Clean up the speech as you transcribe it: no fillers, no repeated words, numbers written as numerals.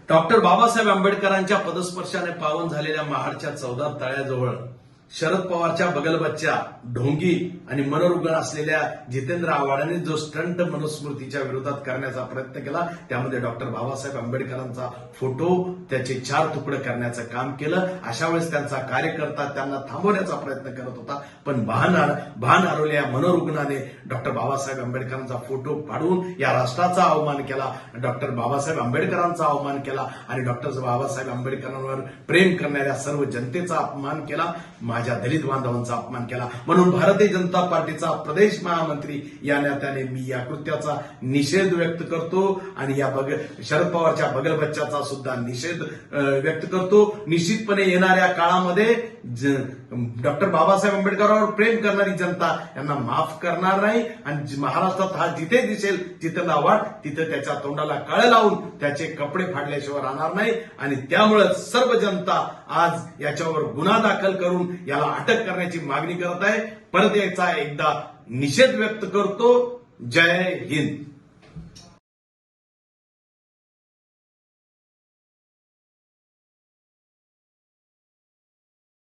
Doctor Babasaheb आंबेडकरांच्या पदस्पर्शाने पावन झालेल्या महाडच्या चौदार तळ्याजवळ शरद पवारच्या बगलबच्च्या ढोंगी आणि मनोरुग्ण असलेल्या जितेंद्र आव्हाडांनी जो स्टंट मनुस्मृतीच्या विरोधात करण्याचा प्रयत्न केला, त्यामध्ये डॉक्टर बाबासाहेब आंबेडकरांचा फोटो त्याचे 4 तुकडे करण्याचं काम केलं. अशा वेळेस त्यांचा कार्यकर्ता त्यांना थांबवण्याचा प्रयत्न करत होता, पण भान हरवल्या मनोरुग्णाने डॉक्टर बाबासाहेब आंबेडकरांचा फोटो फाडून या राष्ट्राचा अवमान केला, डॉक्टर बाबासाहेब आंबेडकरांचा अवमान केला आणि डॉक्टर बाबासाहेब आंबेडकरांवर प्रेम करणाऱ्या सर्व जनतेचा अपमान केला, माझ्या दलित बांधवांचा अपमान केला. म्हणून भारतीय जनता पार्टीचा प्रदेश महामंत्री या नात्याने मी या कृत्याचा निषेध व्यक्त करतो आणि या शरद पवारच्या बगलबच्च्याचा सुद्धा निषेध व्यक्त करतो. निश्चितपणे येणाऱ्या काळामध्ये डॉक्टर बाबासाहेब आंबेडकरांवर प्रेम करणारी जनता यांना माफ करणार नाही आणि महाराष्ट्रात हा जिथे दिसेल जिथे आव्हाड तिथे त्याच्या तोंडाला काळं लावून त्याचे कपडे फाडल्याशिवाय राहणार नाही आणि त्यामुळे सर्व जनता आज याच्यावर गुन्हा दाखल करून याला अटक करण्याची मागणी करत आहे. परत याचा एकदा निषेध व्यक्त करतो. जय हिंद.